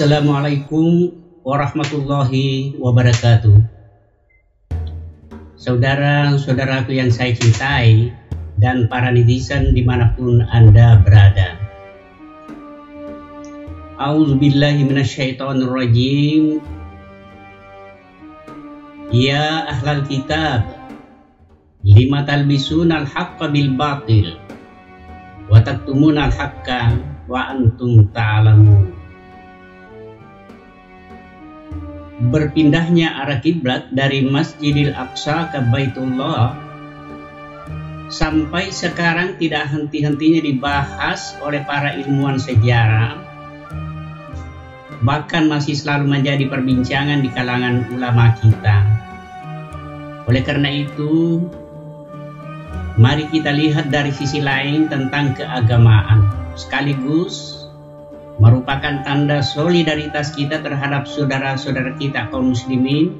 Assalamualaikum warahmatullahi wabarakatuh. Saudara-saudaraku yang saya cintai dan para netizen dimanapun Anda berada. A'udzubillahi minasyaitonirrajim. Ya ahlal kitab, lima talbisunal haqqa bil batil wa taktumunal haqqa wa antum ta'lamun. Berpindahnya arah kiblat dari Masjidil Aqsa ke Baitullah sampai sekarang tidak henti-hentinya dibahas oleh para ilmuwan sejarah, bahkan masih selalu menjadi perbincangan di kalangan ulama kita. Oleh karena itu, mari kita lihat dari sisi lain tentang keagamaan, sekaligus merupakan tanda solidaritas kita terhadap saudara-saudara kita kaum muslimin,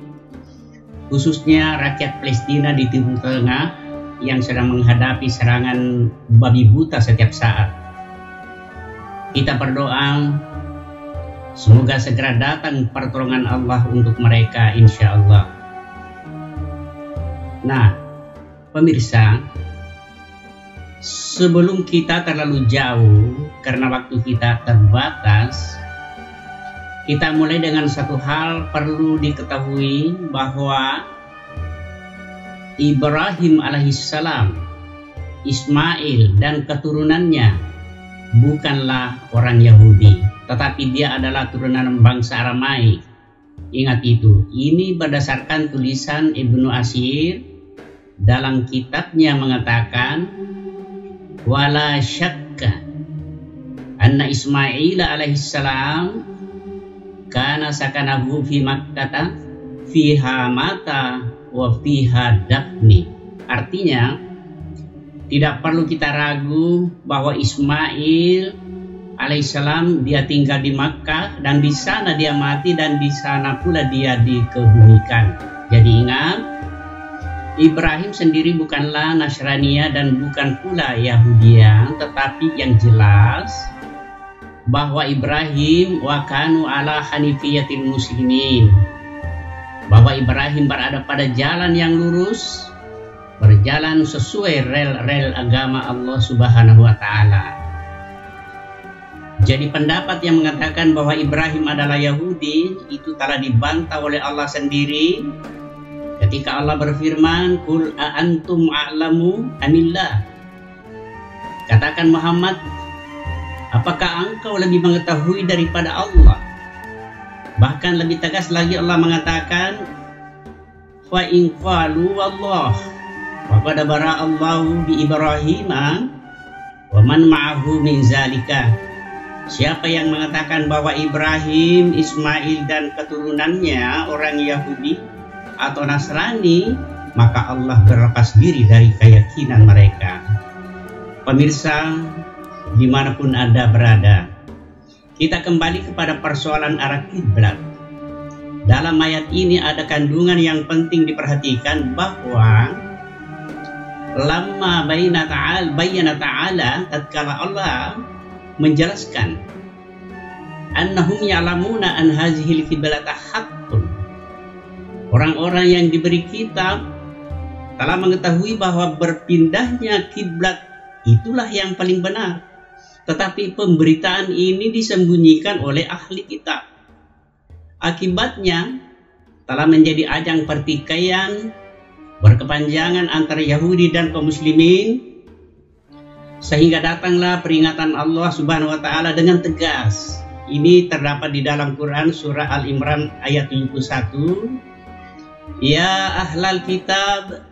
khususnya rakyat Palestina di Timur Tengah yang sedang menghadapi serangan babi buta setiap saat. Kita berdoa semoga segera datang pertolongan Allah untuk mereka, insya Allah. Nah, pemirsa, sebelum kita terlalu jauh karena waktu kita terbatas, kita mulai dengan satu hal perlu diketahui bahwa Ibrahim alaihissalam, Ismail dan keturunannya bukanlah orang Yahudi, tetapi dia adalah turunan bangsa Aramaik. Ingat itu, ini berdasarkan tulisan Ibnu Asir dalam kitabnya mengatakan, wala syakka anna Ismail alaihissalam kana sakanahu fi Makkah fiha mata wa fiha dafni. Artinya, tidak perlu kita ragu bahwa Ismail alaihissalam dia tinggal di Makkah dan di sana dia mati dan di sana pula dia dikebumikan. Jadi ingat, Ibrahim sendiri bukanlah Nasraniyah dan bukan pula Yahudiyah, tetapi yang jelas bahwa Ibrahim wa kanu ala hanifiyatil muslimin, bahwa Ibrahim berada pada jalan yang lurus, berjalan sesuai rel-rel agama Allah Subhanahu wa taala. Jadi pendapat yang mengatakan bahwa Ibrahim adalah Yahudi itu telah dibantah oleh Allah sendiri ketika Allah berfirman, "Qul a antum a'lamu amillah." Katakan Muhammad, apakah engkau lebih mengetahui daripada Allah? Bahkan lebih tegas lagi Allah mengatakan, "Fa in qalu wallah wa qad bara Allahu bi Ibrahim wa man ma'ahu min zalika." Siapa yang mengatakan bahwa Ibrahim, Ismail dan keturunannya orang Yahudi atau Nasrani, maka Allah berlepas diri dari keyakinan mereka. Pemirsa, dimanapun Anda berada, kita kembali kepada persoalan arah kiblat. Dalam ayat ini ada kandungan yang penting diperhatikan bahwa lamma bayyana ta'ala, tatkala Allah menjelaskan annahum ya'lamuna an hazihil kiblata haqqun, orang-orang yang diberi kitab telah mengetahui bahwa berpindahnya kiblat itulah yang paling benar, tetapi pemberitaan ini disembunyikan oleh ahli kitab. Akibatnya telah menjadi ajang pertikaian berkepanjangan antara Yahudi dan kaum muslimin, sehingga datanglah peringatan Allah Subhanahu wa taala dengan tegas. Ini terdapat di dalam Quran surah Al-Imran ayat 71. Ya ahlal kitab,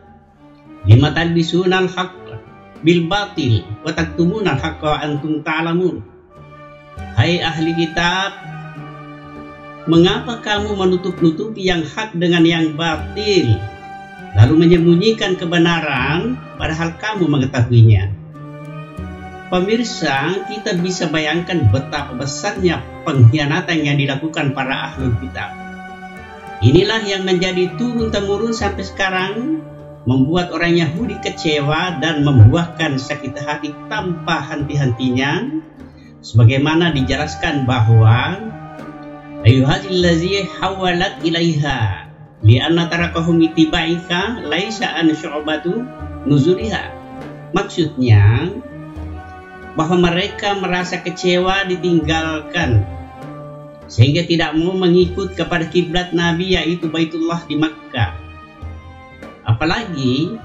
lima talbisunal haqqa bil batil wa taktumunal haqqa wa antum ta'lamun. Hai ahli kitab, mengapa kamu menutup-nutupi yang hak dengan yang batil, lalu menyembunyikan kebenaran padahal kamu mengetahuinya? Pemirsa, kita bisa bayangkan betapa besarnya pengkhianatan yang dilakukan para ahlul kitab. Inilah yang menjadi turun-temurun sampai sekarang, membuat orang Yahudi kecewa dan membuahkan sakit hati tanpa henti-hentinya, sebagaimana dijelaskan bahwa Ayyuhazillazi hawalat ilaiha lianna tarakahum itiba'ika laisa an syu'batu nuzuliha. Maksudnya bahwa mereka merasa kecewa ditinggalkan sehingga tidak mau mengikut kepada kiblat Nabi, yaitu Baitullah di Makkah. Apalagi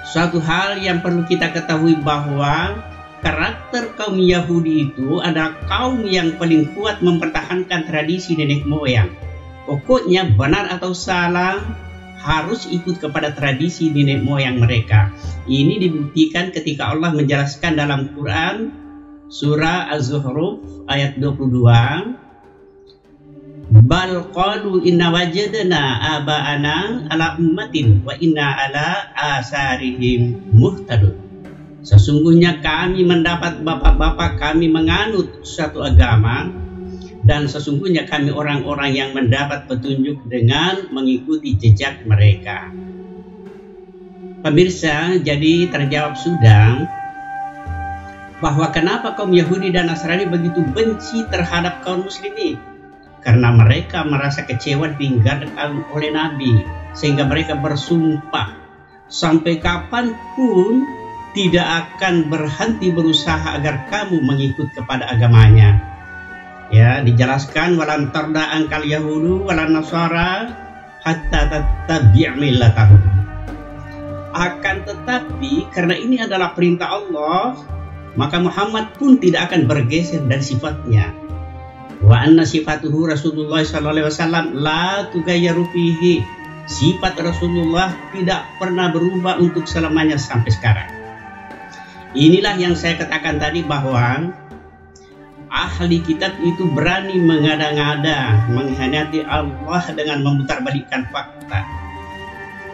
suatu hal yang perlu kita ketahui bahwa karakter kaum Yahudi itu adalah kaum yang paling kuat mempertahankan tradisi nenek moyang. Pokoknya benar atau salah harus ikut kepada tradisi nenek moyang mereka. Ini dibuktikan ketika Allah menjelaskan dalam Quran surah Az-Zukhruf ayat 22. Bal qalu inna wajadna aba'ana ala ummatin wa inna ala asarihim muhtadun. Sesungguhnya kami mendapat bapak-bapak kami menganut suatu agama, dan sesungguhnya kami orang-orang yang mendapat petunjuk dengan mengikuti jejak mereka. Pemirsa, jadi terjawab sudah bahwa kenapa kaum Yahudi dan Nasrani begitu benci terhadap kaum muslimin. Karena mereka merasa kecewa ditinggalkan oleh Nabi, sehingga mereka bersumpah sampai kapanpun tidak akan berhenti berusaha agar kamu mengikut kepada agamanya. Ya, dijelaskan walan tarda angkal yahudu walan nasara hatta tattabi' millatahum. Akan tetapi karena ini adalah perintah Allah, maka Muhammad pun tidak akan bergeser dari sifatnya. Wa anna sifatuhu Rasulullah sallallahu alaihi wasallam la tughayyaru fihi. Sifat Rasulullah tidak pernah berubah untuk selamanya sampai sekarang. Inilah yang saya katakan tadi bahwa ahli kitab itu berani mengada-ngada, mengkhianati Allah dengan memutarbalikkan fakta.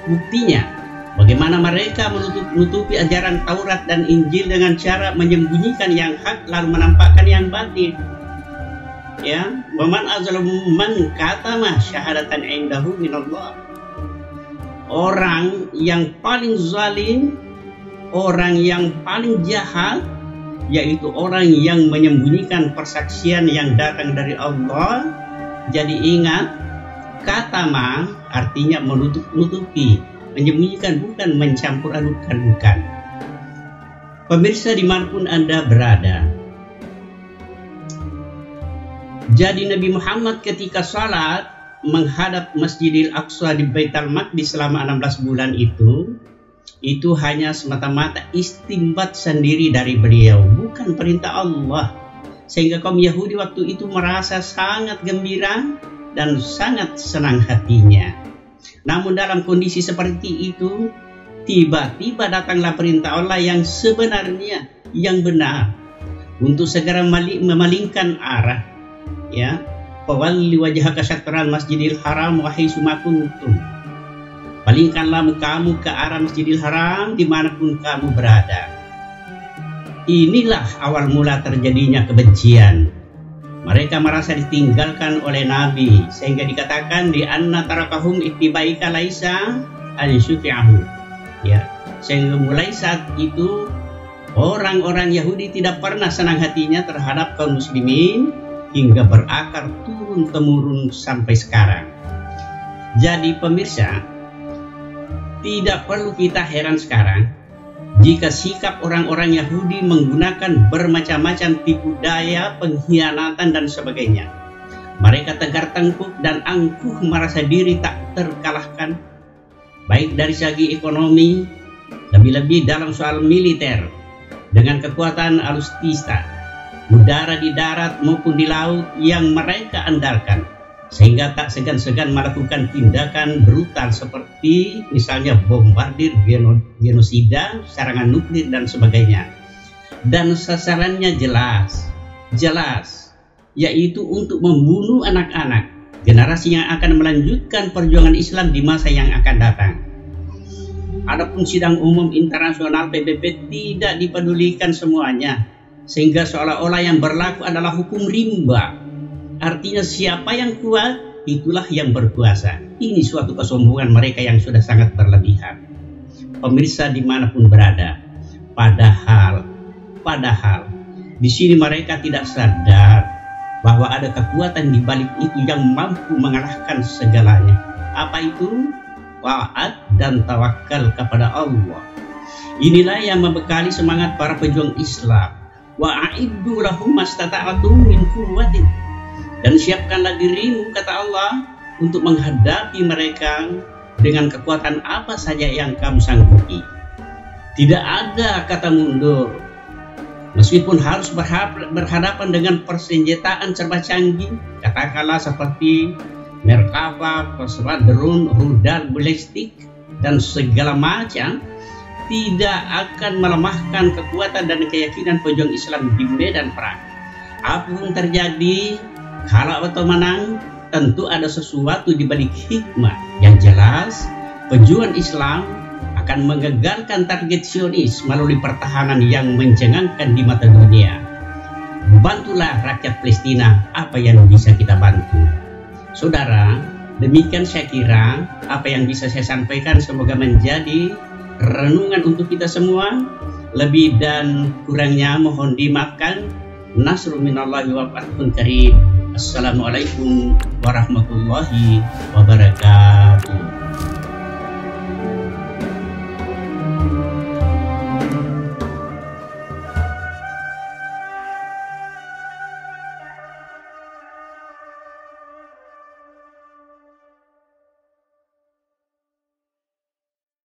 Buktinya, bagaimana mereka menutupi ajaran Taurat dan Injil dengan cara menyembunyikan yang hak lalu menampakkan yang batil. Ya, waman azlamu man katama syahadatan indahu minallah. Orang yang paling zalim, orang yang paling jahat, yaitu orang yang menyembunyikan persaksian yang datang dari Allah. Jadi ingat, katama artinya menutupi, menyembunyikan, bukan mencampur adukan, bukan. Pemirsa dimanapun Anda berada, jadi Nabi Muhammad ketika salat menghadap Masjidil Aqsa di Baitul Maqdis selama 16 bulan itu hanya semata-mata istinbat sendiri dari beliau, bukan perintah Allah. Sehingga kaum Yahudi waktu itu merasa sangat gembira dan sangat senang hatinya. Namun dalam kondisi seperti itu, tiba-tiba datanglah perintah Allah yang sebenarnya, yang benar, untuk segera memalingkan arah. Ya, fawalli wajhaka syatral Masjidil Haram wa haitsu ma kuntum. Palingkanlah mukamu ke arah Masjidil Haram dimanapun kamu berada. Inilah awal mula terjadinya kebencian. Mereka merasa ditinggalkan oleh Nabi, sehingga dikatakan di anna tarakahum ittibaika laisa an syufi'ahu. Ya, sehingga mulai saat itu orang-orang Yahudi tidak pernah senang hatinya terhadap kaum muslimin, hingga berakar turun-temurun sampai sekarang. Jadi pemirsa, tidak perlu kita heran sekarang jika sikap orang-orang Yahudi menggunakan bermacam-macam tipu daya, pengkhianatan dan sebagainya. Mereka tegar tengkuk dan angkuh merasa diri tak terkalahkan, baik dari segi ekonomi, lebih-lebih dalam soal militer dengan kekuatan alutsista, udara di darat maupun di laut yang mereka andalkan, sehingga tak segan-segan melakukan tindakan brutal seperti misalnya bombardir, genosida, serangan nuklir dan sebagainya. Dan sasarannya jelas, yaitu untuk membunuh anak-anak, generasi yang akan melanjutkan perjuangan Islam di masa yang akan datang. Adapun sidang umum internasional PBB tidak dipedulikan semuanya, sehingga seolah-olah yang berlaku adalah hukum rimba. Artinya siapa yang kuat, itulah yang berkuasa. Ini suatu kesombongan mereka yang sudah sangat berlebihan. Pemirsa dimanapun berada, padahal di sini mereka tidak sadar bahwa ada kekuatan di balik itu yang mampu mengalahkan segalanya. Apa itu? Taat dan tawakal kepada Allah. Inilah yang membekali semangat para pejuang Islam. Wa a'iddu lahum mastata'tum min quwwatin. Dan siapkanlah dirimu, kata Allah, untuk menghadapi mereka dengan kekuatan apa saja yang kamu sanggupi. Tidak ada kata mundur. Meskipun harus berhadapan dengan persenjataan serba canggih, katakanlah seperti Merkava, pesawat drone, rudal balistik, dan segala macam, tidak akan melemahkan kekuatan dan keyakinan pejuang Islam di medan perang. Apapun terjadi, kalah atau menang, tentu ada sesuatu di balik hikmah. Yang jelas, pejuang Islam akan menggagalkan target Zionis melalui pertahanan yang mencengangkan di mata dunia. Bantulah rakyat Palestina apa yang bisa kita bantu. Saudara, demikian saya kira apa yang bisa saya sampaikan, semoga menjadi renungan untuk kita semua. Lebih dan kurangnya mohon dimaafkan. Nasrul minallahi wa fathun qarib. Assalamualaikum warahmatullahi wabarakatuh.